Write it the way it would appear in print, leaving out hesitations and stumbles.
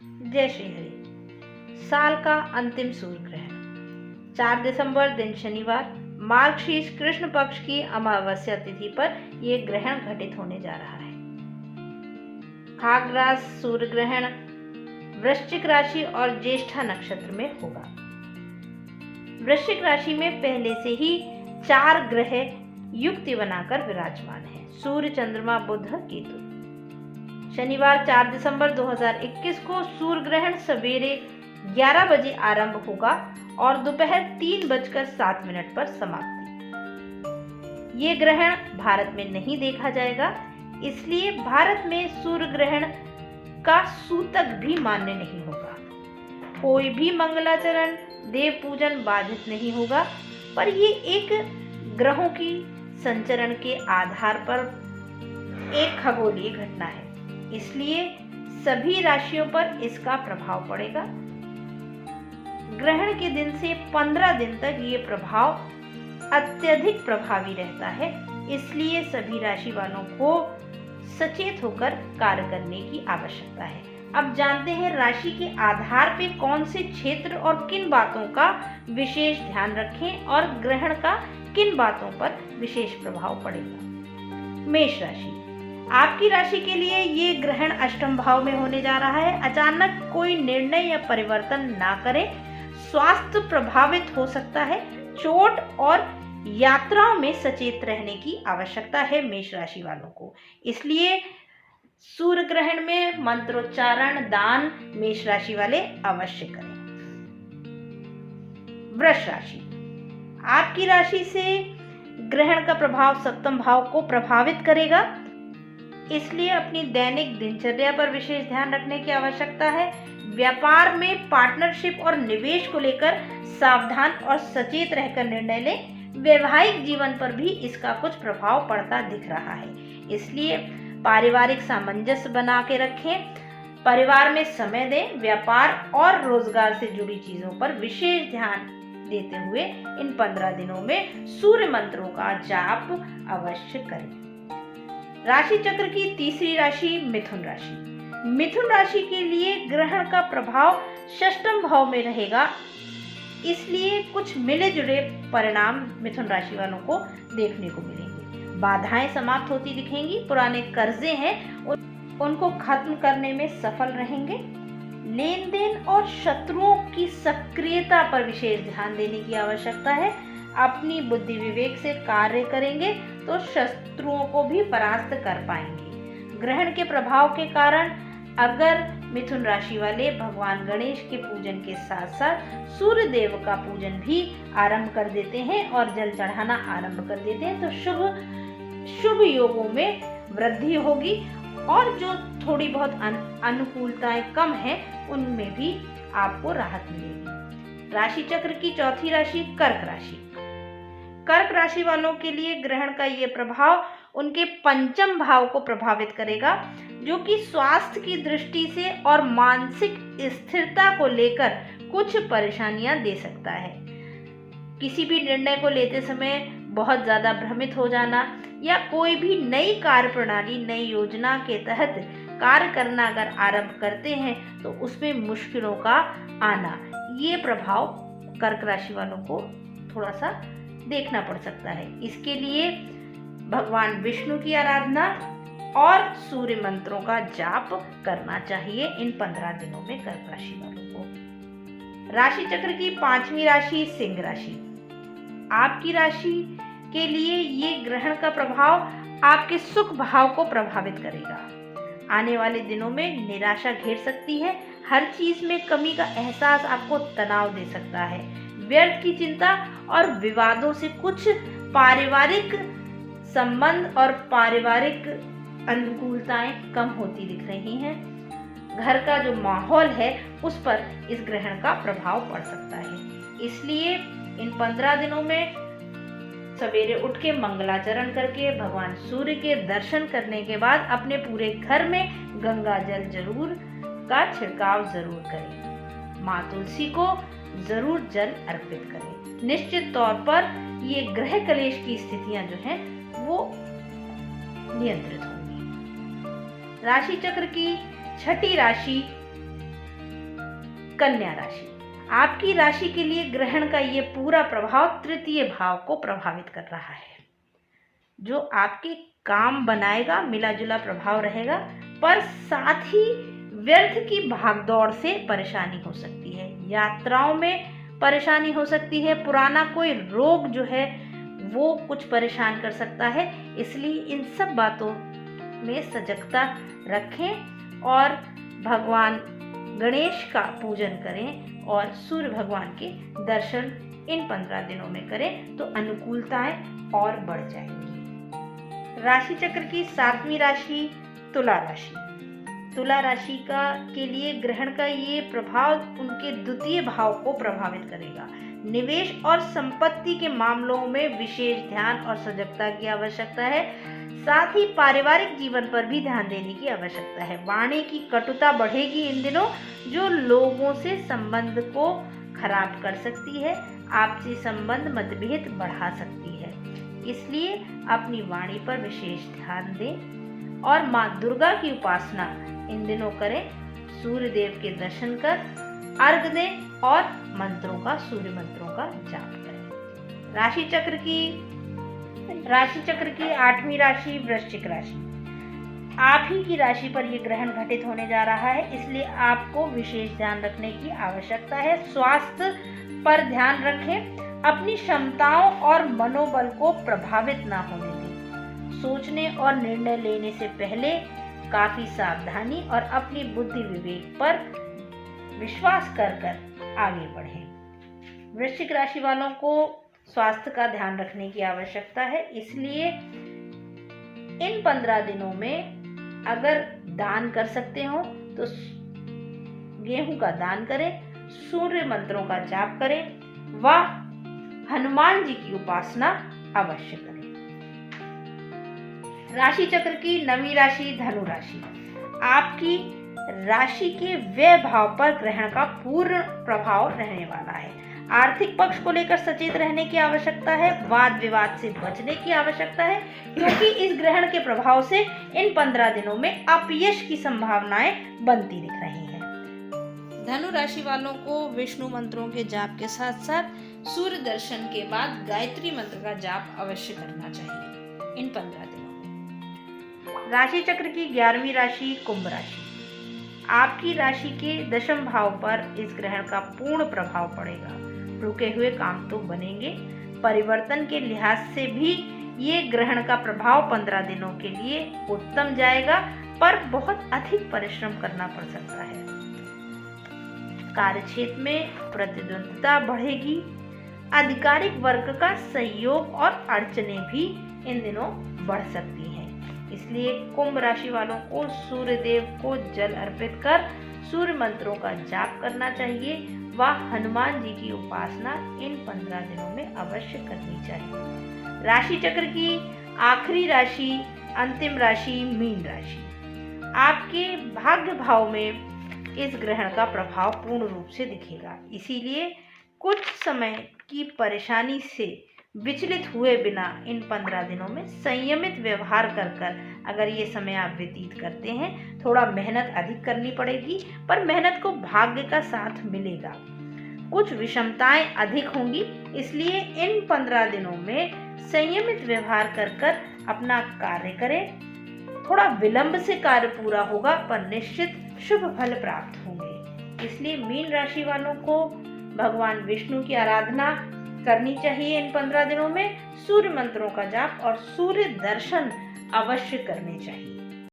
जय श्री हरि। साल का अंतिम सूर्य ग्रहण 4 दिसंबर दिन शनिवार मार्गशीर्ष कृष्ण पक्ष की अमावस्या तिथि पर यह ग्रहण घटित होने जा रहा है। खगरास सूर्य ग्रहण वृश्चिक राशि और ज्येष्ठा नक्षत्र में होगा। वृश्चिक राशि में पहले से ही 4 ग्रह युक्ति बनाकर विराजमान हैं। सूर्य, चंद्रमा, बुध, केतु। शनिवार 4 दिसंबर 2021 को सूर्य ग्रहण सवेरे 11 बजे आरंभ होगा और दोपहर 3:07 पर समाप्ति। ये ग्रहण भारत में नहीं देखा जाएगा, इसलिए भारत में सूर्य ग्रहण का सूतक भी मान्य नहीं होगा। कोई भी मंगलाचरण, देव पूजन बाधित नहीं होगा, पर ये एक ग्रहों की संचरण के आधार पर एक खगोलीय घटना है, इसलिए सभी राशियों पर इसका प्रभाव पड़ेगा। ग्रहण के दिन से 15 दिन तक ये प्रभाव अत्यधिक प्रभावी रहता है, इसलिए सभी राशि वालों को सचेत होकर कार्य करने की आवश्यकता है। अब जानते हैं राशि के आधार पे कौन से क्षेत्र और किन बातों का विशेष ध्यान रखें और ग्रहण का किन बातों पर विशेष प्रभाव पड़ेगा। मेष राशि, आपकी राशि के लिए ये ग्रहण अष्टम भाव में होने जा रहा है। अचानक कोई निर्णय या परिवर्तन ना करें, स्वास्थ्य प्रभावित हो सकता है। चोट और यात्राओं में सचेत रहने की आवश्यकता है मेष राशि वालों को, इसलिए सूर्य ग्रहण में मंत्रोच्चारण दान मेष राशि वाले अवश्य करें। वृष राशि, आपकी राशि से ग्रहण का प्रभाव सप्तम भाव को प्रभावित करेगा, इसलिए अपनी दैनिक दिनचर्या पर विशेष ध्यान रखने की आवश्यकता है। व्यापार में पार्टनरशिप और निवेश को लेकर सावधान और सचेत रहकर निर्णय लें। वैवाहिक जीवन पर भी इसका कुछ प्रभाव पड़ता दिख रहा है, इसलिए पारिवारिक सामंजस्य बना के रखें। परिवार में समय दें। व्यापार और रोजगार से जुड़ी चीजों पर विशेष ध्यान देते हुए इन 15 दिनों में सूर्य मंत्रों का जाप अवश्य करें। राशि चक्र की तीसरी राशि मिथुन राशि। मिथुन राशि के लिए ग्रहण का प्रभाव षष्ठम भाव में रहेगा, इसलिए कुछ मिले जुले परिणाम मिथुन राशि वालों को देखने को मिलेंगे। बाधाएं समाप्त होती दिखेंगी। पुराने कर्जे हैं उनको खत्म करने में सफल रहेंगे। लेन देन और शत्रुओं की सक्रियता पर विशेष ध्यान देने की आवश्यकता है। अपनी बुद्धि विवेक से कार्य करेंगे तो शत्रुओं को भी परास्त कर पाएंगे। ग्रहण के प्रभाव के कारण अगर मिथुन राशि वाले भगवान गणेश के पूजन के साथ साथ सूर्य देव का पूजन भी आरंभ कर देते हैं और जल चढ़ाना आरंभ कर देते हैं तो शुभ योगों में वृद्धि होगी और जो थोड़ी बहुत अनुकूलताएं कम हैं उनमें भी आपको राहत मिलेगी। राशि चक्र की चौथी राशि कर्क राशि। कर्क राशि वालों के लिए ग्रहण का ये प्रभाव उनके पंचम भाव को प्रभावित करेगा, जो कि स्वास्थ्य की दृष्टि से और मानसिक स्थिरता को लेकर कुछ परेशानियां दे सकता है। किसी भी निर्णय को लेते समय बहुत ज्यादा भ्रमित हो जाना या कोई भी नई कार्य प्रणाली, नई योजना के तहत कार्य करना अगर आरंभ करते हैं तो उसमें मुश्किलों का आना, ये प्रभाव कर्क राशि वालों को थोड़ा सा देखना पड़ सकता है। इसके लिए भगवान विष्णु की आराधना और सूर्य मंत्रों का जाप करना चाहिए इन 15 दिनों में कर्क राशि वालों को। राशि चक्र की 5वीं राशि सिंह राशि। आपकी राशि के लिए ये ग्रहण का प्रभाव आपके सुख भाव को प्रभावित करेगा। आने वाले दिनों में निराशा घेर सकती है। हर चीज में कमी का एहसास आपको तनाव दे सकता है। व्यर्थ की चिंता और विवादों से कुछ पारिवारिक संबंध और पारिवारिक अनुकूलताएं कम होती दिख रही हैं। घर का जो माहौल है उस पर इस ग्रहण का प्रभाव पड़ सकता है, इसलिए इन 15 दिनों में सवेरे उठ के मंगलाचरण करके भगवान सूर्य के दर्शन करने के बाद अपने पूरे घर में गंगा जल जरूर का छिड़काव जरूर करें। माँ तुलसी को जरूर जल अर्पित करें। निश्चित तौर पर ये ग्रह कलेश की स्थितियां जो हैं वो नियंत्रित होंगी। राशि चक्र की छठी राशि कन्या राशि। आपकी राशि के लिए ग्रहण का ये पूरा प्रभाव तृतीय भाव को प्रभावित कर रहा है, जो आपके काम बनाएगा, मिला जुला प्रभाव रहेगा, पर साथ ही व्यर्थ की भागदौड़ से परेशानी हो सकती है, यात्राओं में परेशानी हो सकती है, पुराना कोई रोग जो है वो कुछ परेशान कर सकता है। इसलिए इन सब बातों में सजगता रखें और भगवान गणेश का पूजन करें और सूर्य भगवान के दर्शन इन 15 दिनों में करें तो अनुकूलताएं और बढ़ जाएंगी। राशि चक्र की 7वीं राशि तुला राशि। तुला राशि के लिए ग्रहण का ये प्रभाव उनके द्वितीय भाव को प्रभावित करेगा। निवेश और संपत्ति के मामलों में विशेष ध्यान और सजगता की आवश्यकता है। साथ ही पारिवारिक जीवन पर भी ध्यान देने की आवश्यकता है। वाणी की कटुता बढ़ेगी इन दिनों, जो लोगों से संबंध को खराब कर सकती है, आपसी संबंध मतभेद बढ़ा सकती है। इसलिए अपनी वाणी पर विशेष ध्यान दें और माँ दुर्गा की उपासना इन दिनों करें। सूर्य देव के दर्शन कर अर्घ दें और सूर्य मंत्रों का जाप करें। राशि चक्र की 8वीं राशि वृश्चिक राशि। आप ही की राशि पर यह ग्रहण घटित होने जा रहा है, इसलिए आपको विशेष ध्यान रखने की आवश्यकता है। स्वास्थ्य पर ध्यान रखें, अपनी क्षमताओं और मनोबल को प्रभावित ना होने दें। सोचने और निर्णय लेने से पहले काफी सावधानी और अपनी बुद्धि विवेक पर विश्वास कर आगे बढ़ें। वृश्चिक राशि वालों को स्वास्थ्य का ध्यान रखने की आवश्यकता है, इसलिए इन 15 दिनों में अगर दान कर सकते हो तो गेहूं का दान करें, सूर्य मंत्रों का जाप करें व हनुमान जी की उपासना अवश्य करें। राशि चक्र की 9वीं राशि धनु राशि। आपकी राशि के व्यय भाव पर ग्रहण का पूर्ण प्रभाव रहने वाला है। आर्थिक पक्ष को लेकर सचेत रहने की आवश्यकता है। वाद विवाद से बचने की आवश्यकता है, क्योंकि इस ग्रहण के प्रभाव से इन 15 दिनों में अपयश की संभावनाएं बनती दिख रही हैं। धनु राशि वालों को विष्णु मंत्रों के जाप के साथ साथ सूर्य दर्शन के बाद गायत्री मंत्र का जाप अवश्य करना चाहिए इन 15 दिनों में। राशि चक्र की 11वीं राशि कुंभ राशि। आपकी राशि के 10वें भाव पर इस ग्रहण का पूर्ण प्रभाव पड़ेगा। रुके हुए काम तो बनेंगे। परिवर्तन के लिहाज से भी ये ग्रहण का प्रभाव 15 दिनों के लिए उत्तम जाएगा, पर बहुत अधिक परिश्रम करना पड़ सकता है। कार्यक्षेत्र में प्रतिद्वंद्विता बढ़ेगी। आधिकारिक वर्ग का सहयोग और अड़चनें भी इन दिनों बढ़ सकती हैं। इसलिए कुंभ राशि वालों को सूर्य देव को जल अर्पित कर सूर्य मंत्रों का जाप करना चाहिए व हनुमान जी की उपासना इन 15 दिनों में अवश्य करनी चाहिए। राशि चक्र की आखिरी राशि अंतिम राशि मीन राशि। आपके भाग्य भाव में इस ग्रहण का प्रभाव पूर्ण रूप से दिखेगा, इसीलिए कुछ समय की परेशानी से विचलित हुए बिना इन 15 दिनों में संयमित व्यवहार कर अगर ये समय आप व्यतीत करते हैं, थोड़ा मेहनत अधिक करनी पड़ेगी, पर मेहनत को भाग्य का साथ मिलेगा। कुछ विषमताएं अधिक होंगी, इसलिए इन 15 दिनों में संयमित व्यवहार कर अपना कार्य करें। थोड़ा विलंब से कार्य पूरा होगा, पर निश्चित शुभ फल प्राप्त होंगे। इसलिए मीन राशि वालों को भगवान विष्णु की आराधना करनी चाहिए इन 15 दिनों में। सूर्य मंत्रों का जाप और सूर्य दर्शन अवश्य करने चाहिए।